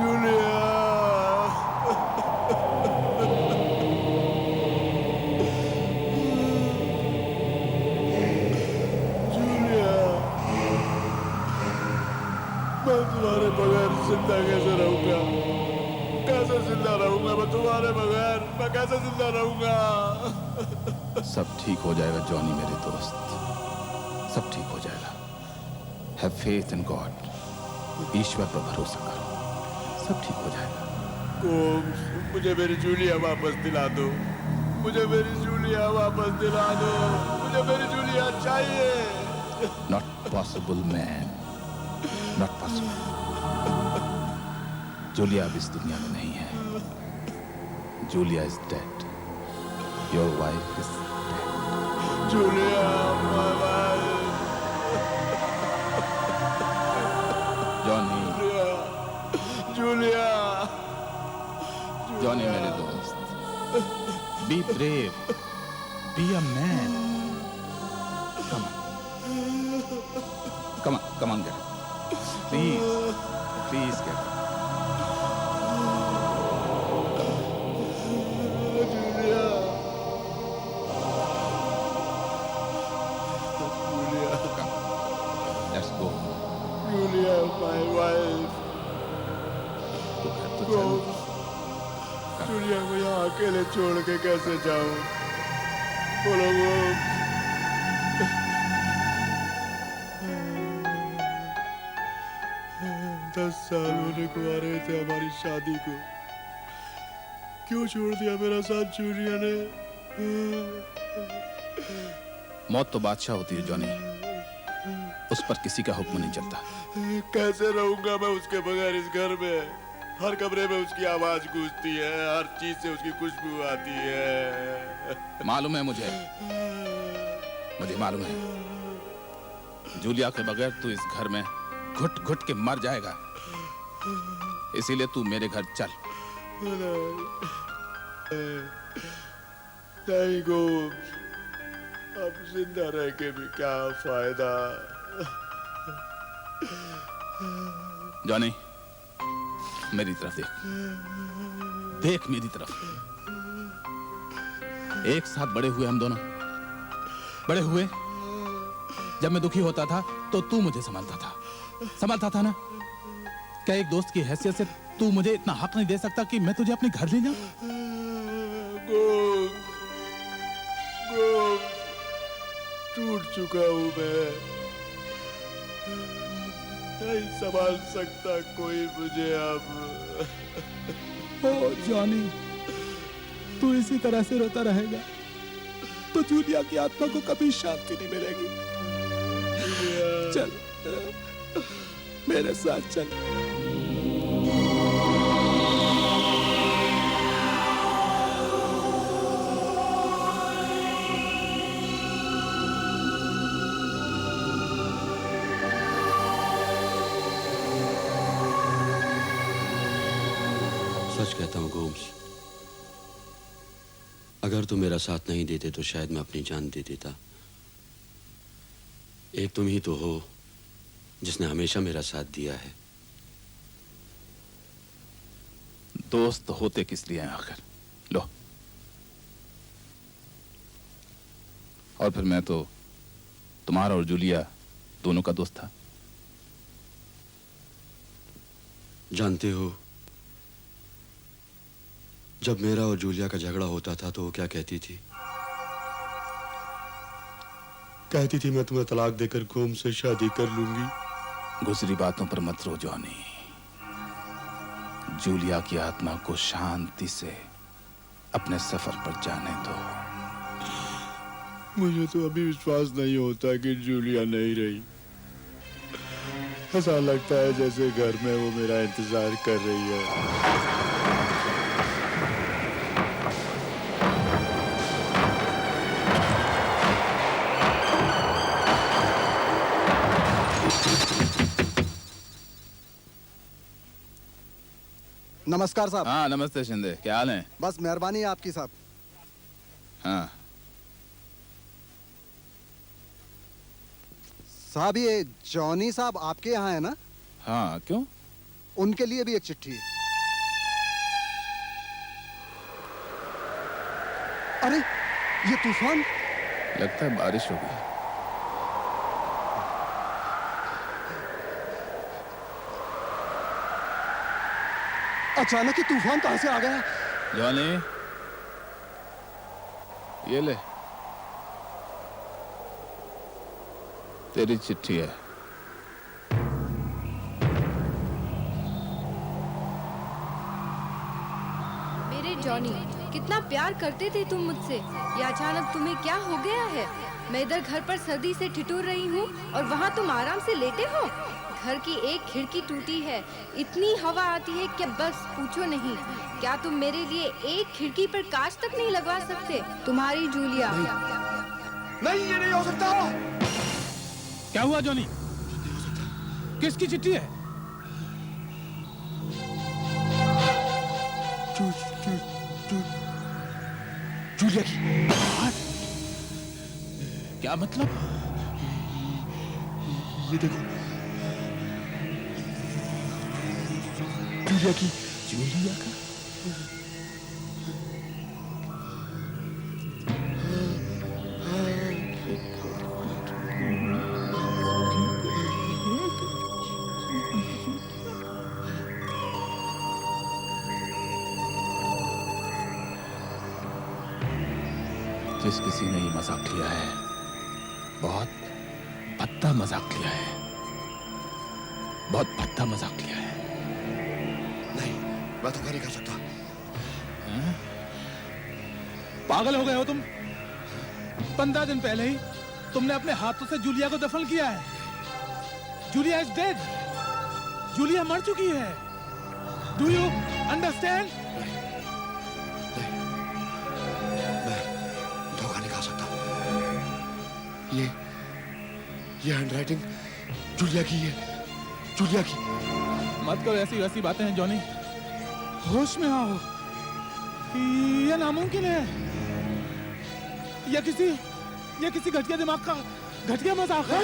Julia, Julia, मैं तुम्हारे बगैर जिंदा कैसे रहूंगा? कैसे जिंदा रहूंगा मैं तुम्हारे बगैर? मैं कैसे जिंदा रहूंगा? सब ठीक हो जाएगा जॉनी मेरे दोस्त, सब ठीक हो जाएगा। हैव फेथ इन गॉड, ईश्वर पर भरोसा करो, सब ठीक हो जाएगा। कोम्स, मुझे मेरी जूलिया वापस दिला दो। मुझे मेरी जूलिया वापस दिला दो। मुझे मेरी जूलिया चाहिए। Not possible man, not possible. Julia अब इस दुनिया में नहीं है। Julia is dead. Your wife is dead. Julia, my wife. Johnny, Julia, Johnny मेरे दोस्त, be brave, be a man. Come on, get up. Please get up. Julia, Julia, Come, let's go. Julia, my wife. तो घर तो चल। Combs, Julia को यहाँ अकेले छोड़ के कैसे जाऊं? बोलो कोम्स। 10 साल होने को आ रहे थे हमारी शादी को। क्यों छोड़ दिया मेरा साथ जूलिया ने? मौत तो बादशाह होती है जॉनी, उस पर किसी का हुक्म नहीं चलता। कैसे रहूंगा मैं उसके बगैर इस घर में? हर कमरे में उसकी आवाज गूंजती है, हर चीज से उसकी खुशबू आती है। मालूम है मुझे मालूम है। जूलिया के बगैर तू इस घर में घुट घुट के मर जाएगा। इसीलिए तू मेरे घर चल। नहीं गोम्स, अब जिंदा रह के भी क्या फायदा? जॉनी, मेरी तरफ देख मेरी तरफ। एक साथ बड़े हुए हम दोनों, बड़े हुए। जब मैं दुखी होता था तो तू मुझे संभालता था ना? क्या एक दोस्त की हैसियत से तू मुझे इतना हक नहीं दे सकता कि मैं तुझे अपने घर ले जाऊं? गोम्स, गोम्स, टूट चुका हूं मैं। नहीं संभाल सकता कोई मुझे अब। ओ जॉनी, तू इसी तरह से रोता रहेगा तो जूलिया की आत्मा को कभी शांति नहीं मिलेगी। चल मेरे साथ चल। सच कहता हूँ गोम्स, अगर तुम मेरा साथ नहीं देते तो शायद मैं अपनी जान दे देता। एक तुम ही तो हो जिसने हमेशा मेरा साथ दिया है। दोस्त होते किस लिए हैं आखिर? लो, और फिर मैं तो तुम्हारा और जूलिया दोनों का दोस्त था। जानते हो, जब मेरा और जूलिया का झगड़ा होता था तो वो क्या कहती थी? कहती थी मैं तुम्हें तलाक देकर गोम्स से शादी कर लूंगी। गुजरी बातों पर मत रो जॉनी। जूलिया की आत्मा को शांति से अपने सफर पर जाने दो। मुझे तो अभी विश्वास नहीं होता कि जूलिया नहीं रही। ऐसा लगता है जैसे घर में वो मेरा इंतजार कर रही है। नमस्कार साहब। हाँ नमस्ते शिंदे, क्या हाल है? बस मेहरबानी है आपकी साहब। हाँ साहब ये जॉनी साहब आपके यहाँ है ना? हाँ, क्यों? उनके लिए भी एक चिट्ठी है। अरे ये तूफान। लगता है बारिश होगी। अचानक ही तूफान कहां से आ गया? जॉनी, ये ले, तेरी चिट्ठी है। मेरे जॉनी, कितना प्यार करते थे तुम मुझसे। ये अचानक तुम्हें क्या हो गया है? मैं इधर घर पर सर्दी से ठिठुर रही हूँ और वहाँ तुम आराम से लेटे हो। घर की एक खिड़की टूटी है, इतनी हवा आती है कि बस पूछो नहीं। क्या तुम मेरे लिए एक खिड़की पर कांच तक नहीं लगवा सकते? तुम्हारी जूलिया। नहीं, ये नहीं हो सकता। क्या हुआ जॉनी? किसकी चिट्ठी है? जूलिया की। क्या मतलब? ये देखो, जूलिया की। जूलिया का? जिस किसी ने ये मजाक लिया है, बहुत भद्दा मजाक लिया है, बहुत भद्दा मजाक लिया है। नहीं, मैं धोखा नहीं कर सकता। पागल हो गए हो तुम? 15 दिन पहले ही तुमने अपने हाथों से जूलिया को दफन किया है। Julia is dead. जूलिया मर चुकी है। Do you understand? धोखा नहीं खा सकता। ये हैंडराइटिंग जूलिया की है, जूलिया की। मत करो ऐसी वैसी बातें हैं जॉनी। होश में आओ। ये नामुमकिन है। यह किसी घटिया दिमाग का घटिया मजाक है।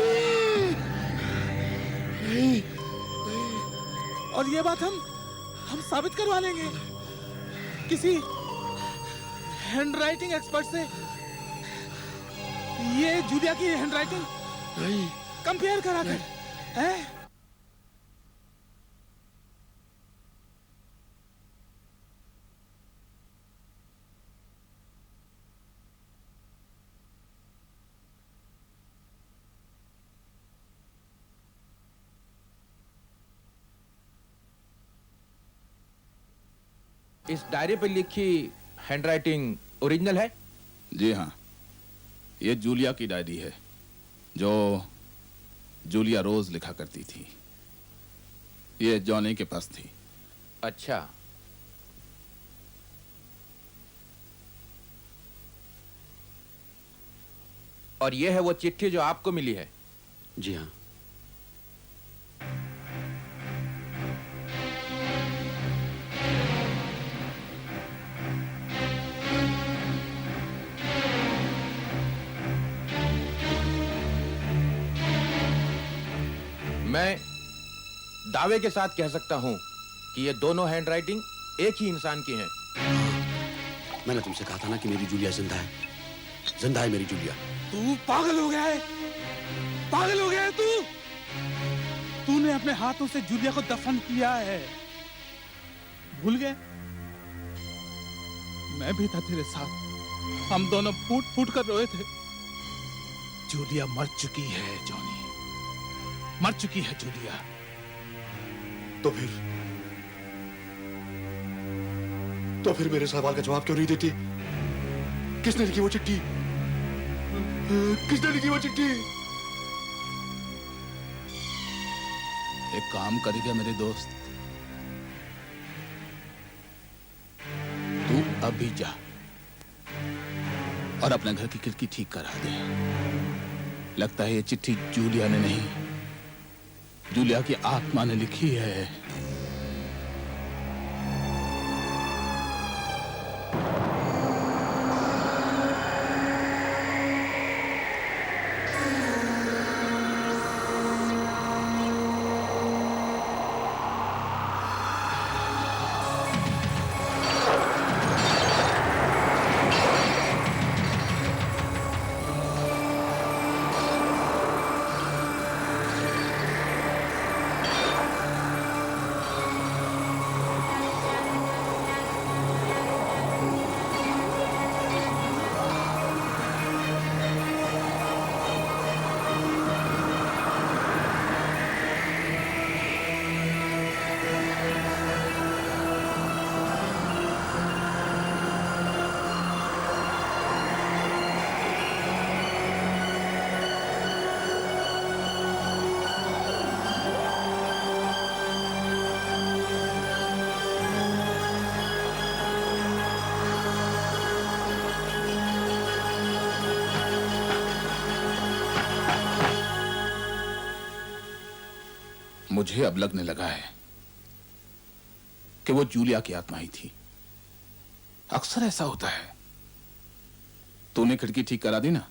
नहीं, और ये बात हम साबित करवा लेंगे किसी हैंडराइटिंग एक्सपर्ट से। ये जूलिया की हैंडराइटिंग नहीं। कंपेयर करा कर, हैं? इस डायरी पे लिखी हैंडराइटिंग ओरिजिनल है? जी हाँ, ये जूलिया की डायरी है जो जूलिया रोज लिखा करती थी। ये जॉनी के पास थी। अच्छा, और ये है वो चिट्ठी जो आपको मिली है? जी हाँ। मैं दावे के साथ कह सकता हूं कि ये दोनों हैंडराइटिंग एक ही इंसान की हैं। मैंने तुमसे कहा था ना कि मेरी जूलिया जिंदा है। जिंदा है मेरी जूलिया। तू पागल हो गया है? पागल हो गया है तू? तूने अपने हाथों से जूलिया को दफन किया है। भूल गए? मैं भी था तेरे साथ। हम दोनों फूट फूट कर रोए थे। जूलिया मर चुकी है जॉनी, मर चुकी है जूलिया। तो फिर मेरे सवाल का जवाब क्यों नहीं देती? किसने लिखी वो चिट्ठी? किसने लिखी वो चिट्ठी? एक काम करेगा मेरे दोस्त, तू अभी जा और अपने घर की खिड़की ठीक करा दे। लगता है ये चिट्ठी जूलिया ने नहीं, जूलिया की आत्मा ने लिखी है। मुझे अब लगने लगा है कि वो जूलिया की आत्मा ही थी। अक्सर ऐसा होता है। तूने खिड़की ठीक करा दी ना,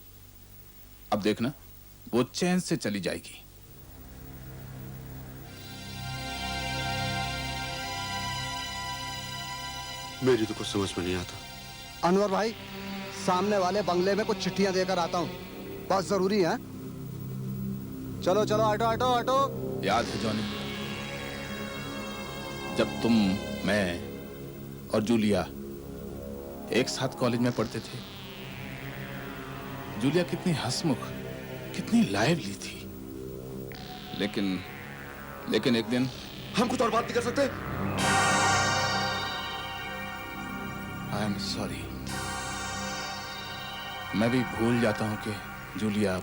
अब देखना वो चैन से चली जाएगी। मेरी तो कुछ समझ में नहीं आता। अनवर भाई, सामने वाले बंगले में कुछ चिट्ठियां देकर आता हूँ, बहुत जरूरी है। चलो चलो, ऑटो ऑटो ऑटो। याद है जॉनी, जब तुम, मैं और जूलिया एक साथ कॉलेज में पढ़ते थे, जूलिया कितनी हंसमुख, कितनी लाइवली थी। लेकिन एक दिन हम कुछ और बात नहीं कर सकते? आई एम सॉरी, मैं भी भूल जाता हूं कि जूलिया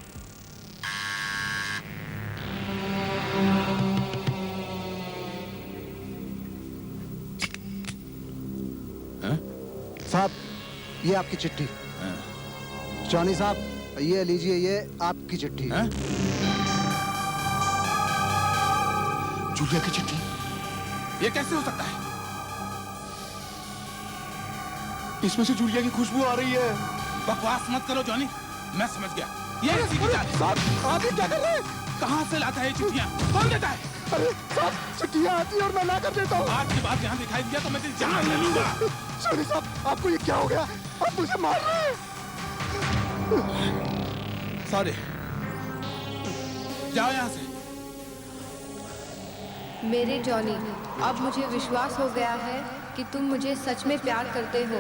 साहब, ये आपकी चिट्ठी। जॉनी साहब, ये लीजिए, ये आपकी चिट्ठी। जूलिया की चिट्ठी? ये कैसे हो सकता है? इसमें से जूलिया की खुशबू आ रही है। बकवास मत करो जॉनी, मैं समझ गया। ये इसी की चाल है। साहब, आप ये क्या कर रहे हैं? कहां से लाता है ये चिट्ठियां? कौन देता है? अरे साहब, चिट्ठियां आती है और मैं ला कर देता हूँ। आज की बात यहाँ दिखाई दिया तो मैं तेरी जान ले लूंगा। जॉनी साहब, आपको ये क्या हो गया? आप मुझे मार रहे हैं। सॉरी, जाओ यहाँ से। मेरे जॉनी, अब मुझे विश्वास हो गया है कि तुम मुझे सच में प्यार करते हो।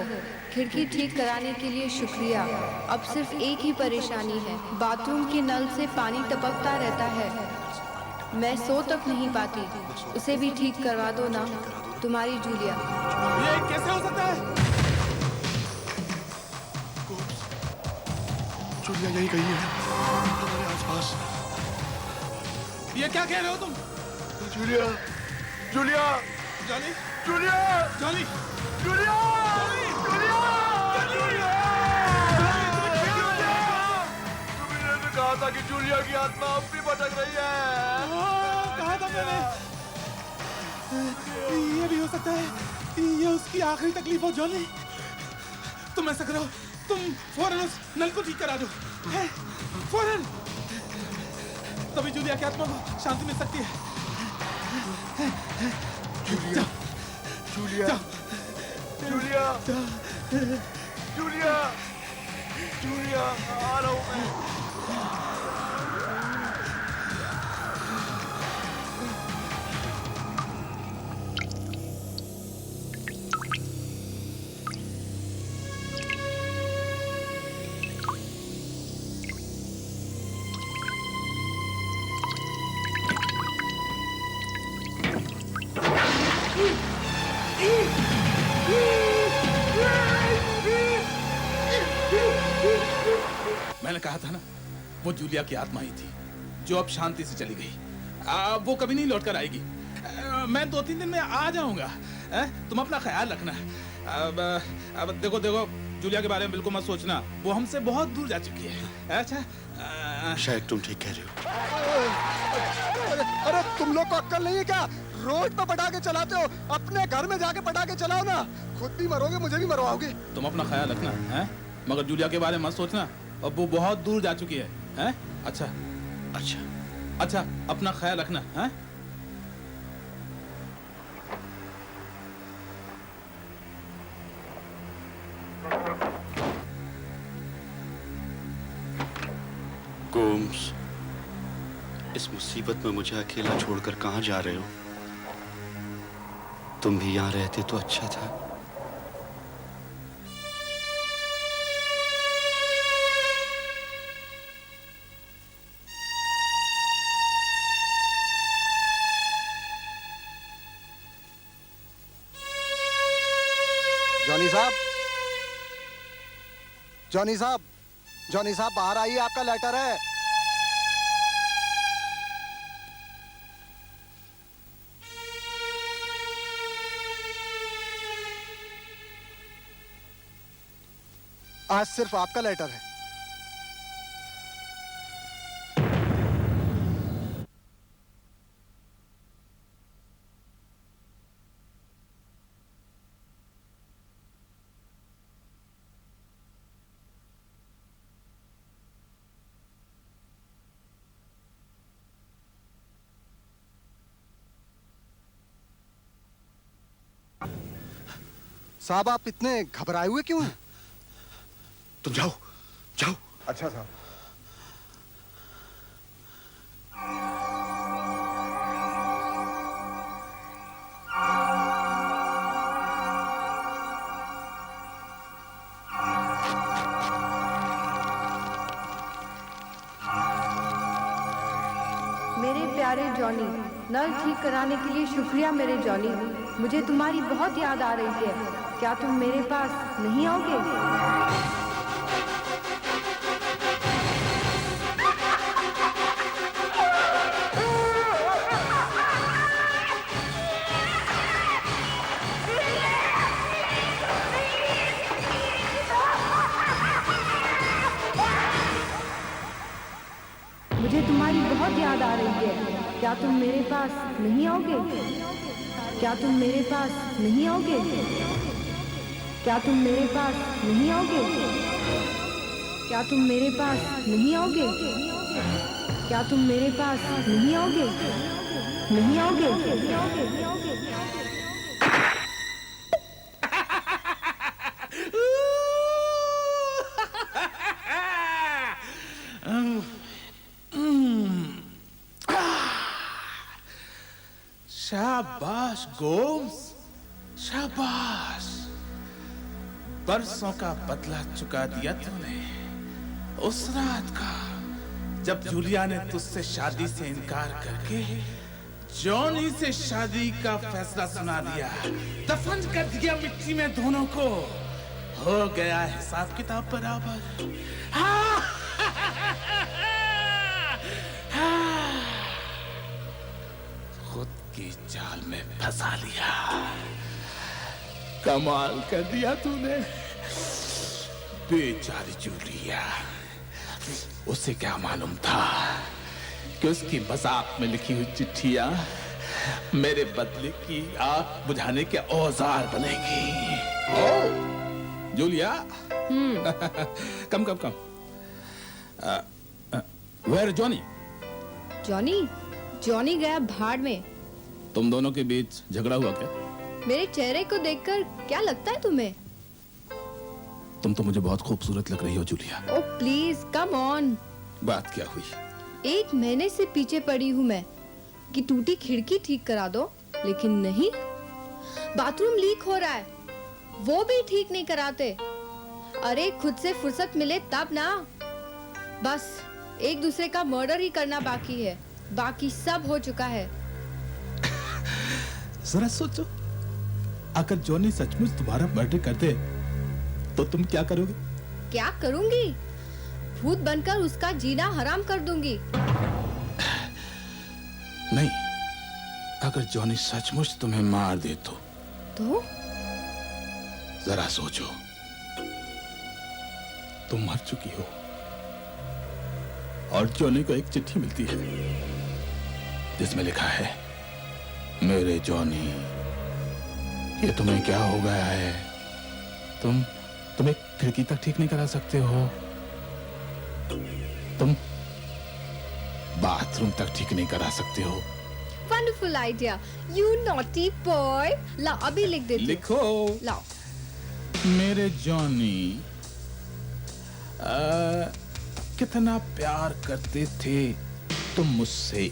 खिड़की ठीक कराने के लिए शुक्रिया। अब सिर्फ एक ही परेशानी है, बाथरूम के नल से पानी टपकता रहता है, मैं सो तक नहीं पाती। उसे भी ठीक करवा दो ना, तुम्हारी जूलिया। ये कैसे हो सकता है? जूलिया यही कहीं है, हमारे आसपास। ये क्या कह रहे हो तुम? Julia, Julia, Johnny, Julia, Johnny, Julia, Julia, Julia! तुमने तो कहा था कि जूलिया की आत्मा अब भी भटक रही है। कहा था मैंने। ये भी हो सकता है, ये उसकी आखिरी तकलीफ हो जॉनी। तुम ऐसा करो, तुम फौरन उस नल को ठीक करा दो, है? फौरन, तभी जूलिया की आत्मा को शांति मिल सकती है। Julia, Julia, Julia, Julia, Julia, आ रहा हूँ मैं। मैंने कहा था ना, वो जूलिया की आत्मा ही थी जो अब शांति से चली गई। वो कभी नहीं लौट कर आएगी। मैं 2-3 दिन में आ जाऊंगा। तुम अपना ख्याल रखना। अब देखो जूलिया के बारे में बिल्कुल मत सोचना, वो हमसे बहुत दूर जा चुकी है। अच्छा, शायद तुम ठीक कह रहे हो। अरे तुम लोग को अक्ल नहीं है क्या? रोड पर पटाखे चलाते हो, अपने घर में जाके पटाखे चलाओ ना। खुद भी मरोगे, मुझे भी मरवाओगे। तुम अपना ख्याल रखना, है? मगर जूलिया के बारे में मत सोचना, अब वो बहुत दूर जा चुकी है, हैं? अच्छा, अच्छा, अच्छा, अपना ख्याल रखना, हैं? गोम्स, इस मुसीबत में मुझे अकेला छोड़कर कहां जा रहे हो? तुम भी यहां रहते तो अच्छा था। जॉनी साहब, जॉनी साहब, जॉनी साहब, बाहर आइए, आपका लेटर है। आज सिर्फ आपका लेटर है। साहब आप इतने घबराए हुए क्यों हैं? तुम जाओ जाओ। अच्छा साहब। मेरे प्यारे जॉनी, नल ठीक कराने के लिए शुक्रिया मेरे जॉनी। मुझे तुम्हारी बहुत याद आ रही है। क्या तुम मेरे पास नहीं आओगे? मुझे तुम्हारी बहुत याद आ रही है। क्या तुम मेरे पास नहीं आओगे? क्या तुम मेरे पास नहीं आओगे? क्या तुम मेरे पास नहीं आओगे? क्या तुम मेरे पास नहीं आओगे? क्या तुम मेरे पास नहीं आओगे? नहीं आओगे? शाबाश गोम्स, शाबाश। बरसों का बदला चुका दिया तूने। उस रात का जब जूलिया ने तुझसे शादी से इनकार करके जॉनी से शादी का फैसला सुना दिया, दफन कर दिया मिट्टी में दोनों को, हो गया हिसाब किताब बराबर। खुद की जाल में फंसा लिया। कमाल कर दिया तूने। बेचारी जूलिया, उसे क्या मालूम था कि उसकी मजाक में लिखी हुई चिट्ठियां मेरे बदले की आग बुझाने के औजार बनेंगी। Oh Julia, come come come. Where Johnny? Johnny? Johnny गया भाड़ में। तुम दोनों के बीच झगड़ा हुआ क्या? मेरे चेहरे को देखकर क्या लगता है तुम्हें? तुम तो मुझे बहुत खूबसूरत लग रही हो Julia. Oh please come on. बात क्या हुई? 1 महीने से पीछे पड़ी हूँ मैं कि टूटी खिड़की ठीक करा दो, लेकिन नहीं। बाथरूम लीक हो रहा है, वो भी ठीक नहीं कराते। अरे खुद से फुर्सत मिले तब ना। बस एक दूसरे का मर्डर ही करना बाकी है, बाकी सब हो चुका है। जरा सोचो, अगर जॉनी सचमुच तुम्हारा मर्डर कर दे तो तुम क्या करोगे? क्या करूंगी? भूत बनकर उसका जीना हराम कर दूंगी। नहीं, अगर जॉनी सचमुच तुम्हें मार दे तो जरा सोचो, तुम मर चुकी हो और जॉनी को एक चिट्ठी मिलती है जिसमें लिखा है, मेरे जॉनी, ये तुम्हें क्या हो गया है? तुम एक खिड़की तक ठीक नहीं करा सकते हो, तुम बाथरूम तक ठीक नहीं करा सकते हो। Wonderful idea, you naughty boy. लाओ अभी लिख देती हूँ। लिखो। लाओ। मेरे जॉनी, कितना प्यार करते थे तुम मुझसे।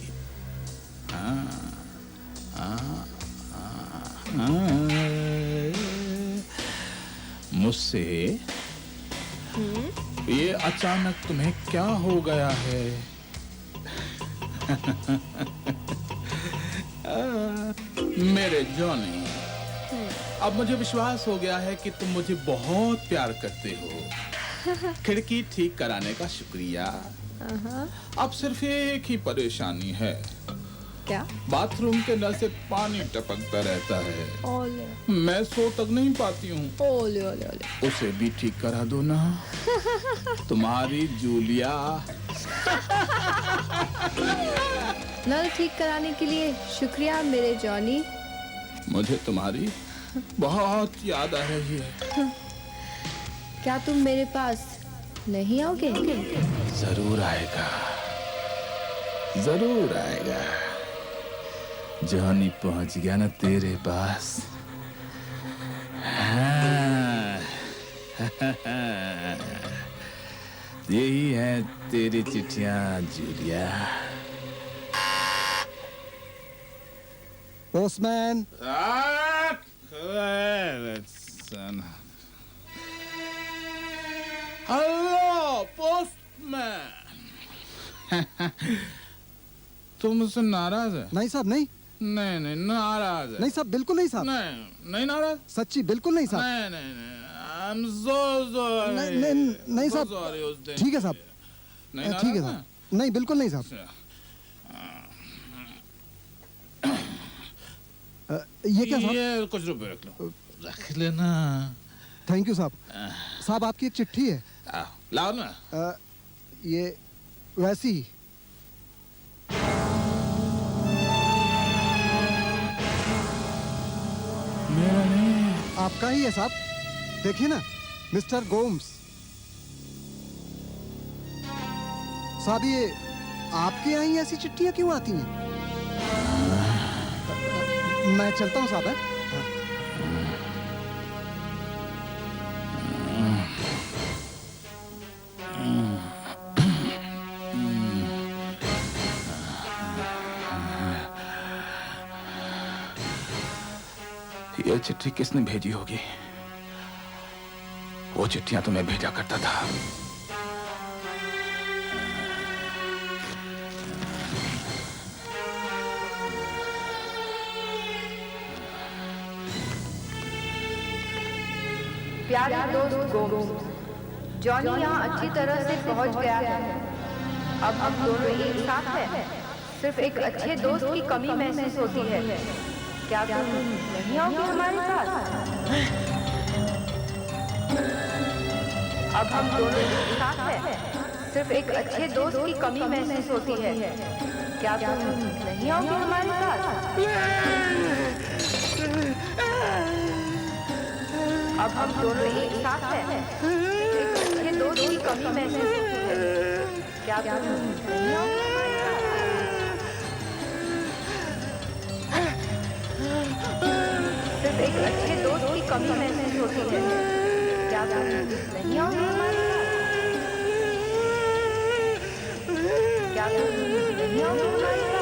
मुझसे ये अचानक तुम्हें क्या हो गया है? मेरे जॉनी, अब मुझे विश्वास हो गया है कि तुम मुझे बहुत प्यार करते हो। खिड़की ठीक कराने का शुक्रिया। अब सिर्फ एक ही परेशानी है। क्या? बाथरूम के नल से पानी टपकता रहता है। ओले मैं सो तक नहीं पाती हूँ। ओले ओले ओले। उसे भी ठीक करा दो ना, तुम्हारी जूलिया। नल ठीक कराने के लिए शुक्रिया मेरे जॉनी। मुझे तुम्हारी बहुत याद आ रही है। क्या तुम मेरे पास नहीं आओगे? जरूर आएगा, जरूर आएगा। जॉनी पहुंच गया ना तेरे पास। हाँ। यही है तेरी चिट्ठियां जूलिया। पोस्टमैन। Hello postman. तुम मुझसे नाराज है? नहीं साहब नहीं। नहीं नहीं नाराज है। नहीं साहब बिल्कुल नहीं साहब। नहीं नहीं नाराज। सच्ची बिल्कुल नहीं साहब। नहीं नहीं नहीं I'm so sorry. नहीं So साहब। sorry उस दिन ठीक है साहब। नहीं नाराज ठीक है ना? साहब। नहीं बिल्कुल नहीं साहब। ये क्या साहब? ये कुछ रुपए रख लो। रख लेना। थैंक यू साहब। साहब आपकी एक चिट्ठी है। लाओ ना। ये वैसी ही। मेरा नहीं। आपका ही है साहब। देखिए ना, मिस्टर गोम्स। साहब ये आपके यहाँ ही ऐसी चिट्ठियां क्यों आती हैं? मैं चलता हूँ साहब। ये चिट्ठी किसने भेजी होगी? वो चिट्ठियां तो मैं भेजा करता था। प्यारे दोस्त गोम्स, जॉनी यहाँ अच्छी तरह से पहुँच गया है। अब हम दोनों एक साथ हैं। सिर्फ एक अच्छे दोस्त की कमी महसूस होती है। क्या तुम नहीं आओगे हमारे साथ? अब हम दोनों एक साथ हैं। सिर्फ एक अच्छे दोस्त की कमी महसूस होती है। क्या तुम नहीं आओगे हमारे साथ? अब हम दोनों एक साथ हैं। एक अच्छे दोस्त की कमी महसूस होती है। क्या तुम नहीं आओगे हमारे साथ? सिर्फ एक अच्छे दोस्त की कमी महसूस होती है। क्या तुम नहीं आओगे हमारे साथ? क्या तुम नहीं आओगे हमारे साथ?